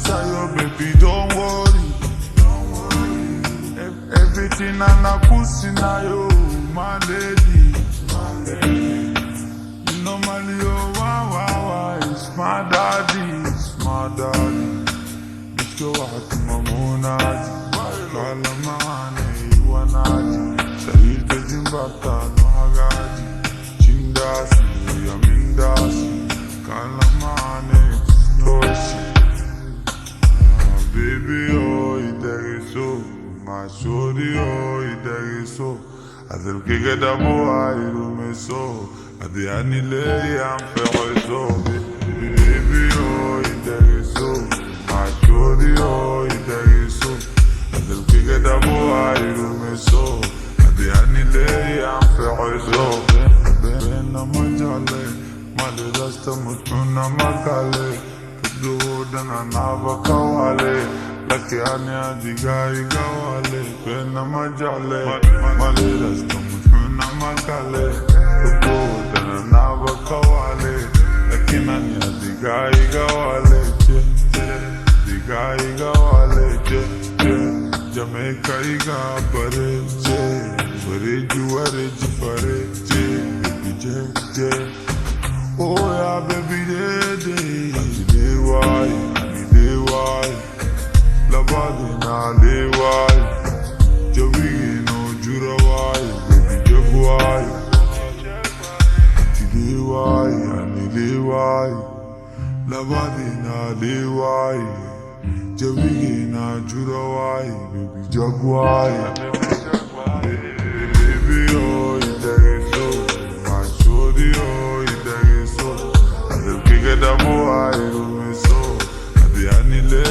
Sayo, baby, don't worry. Everything I na pussy na yo, my lady. Normally, oh, wow, it's my daddy, it's my daddy. Bitch, go out to my monadi. Kala mahane, iwanadi. Sahil te jimbata, no hagadi. Chindasi, yamindasi. Kala mahane, toshi. Baby, oh, iteriso. My shorty, oh, iteriso. Hacer que queda boa, irumeso. Adi anile, am ferreso. Baby, oh, iteriso. My shorty, oh, iteriso. Hacer que queda boa, irumeso. Adi anile, am ferreso. Ben na manjale, male rasta mutuna makale. Kudu dana nava kawale. Laki anya digai gawale. Ben na manjale, male rasta mutuna makale. Kudu dana nava kawale. Laki anya digai gawale. Digai gawale. Jamaica iga bare je. Bare ju bare je. Baby je. Oh yeah, baby, day. I need the why. La body na the why. Joey no jura why. Baby, just why. I need the why. La body na the why. Joey na jura why. Baby, just why. Baby, oh, iteriso. My shorty, oh, iteriso. Hacer que queda boa, irumeso. Adi anile,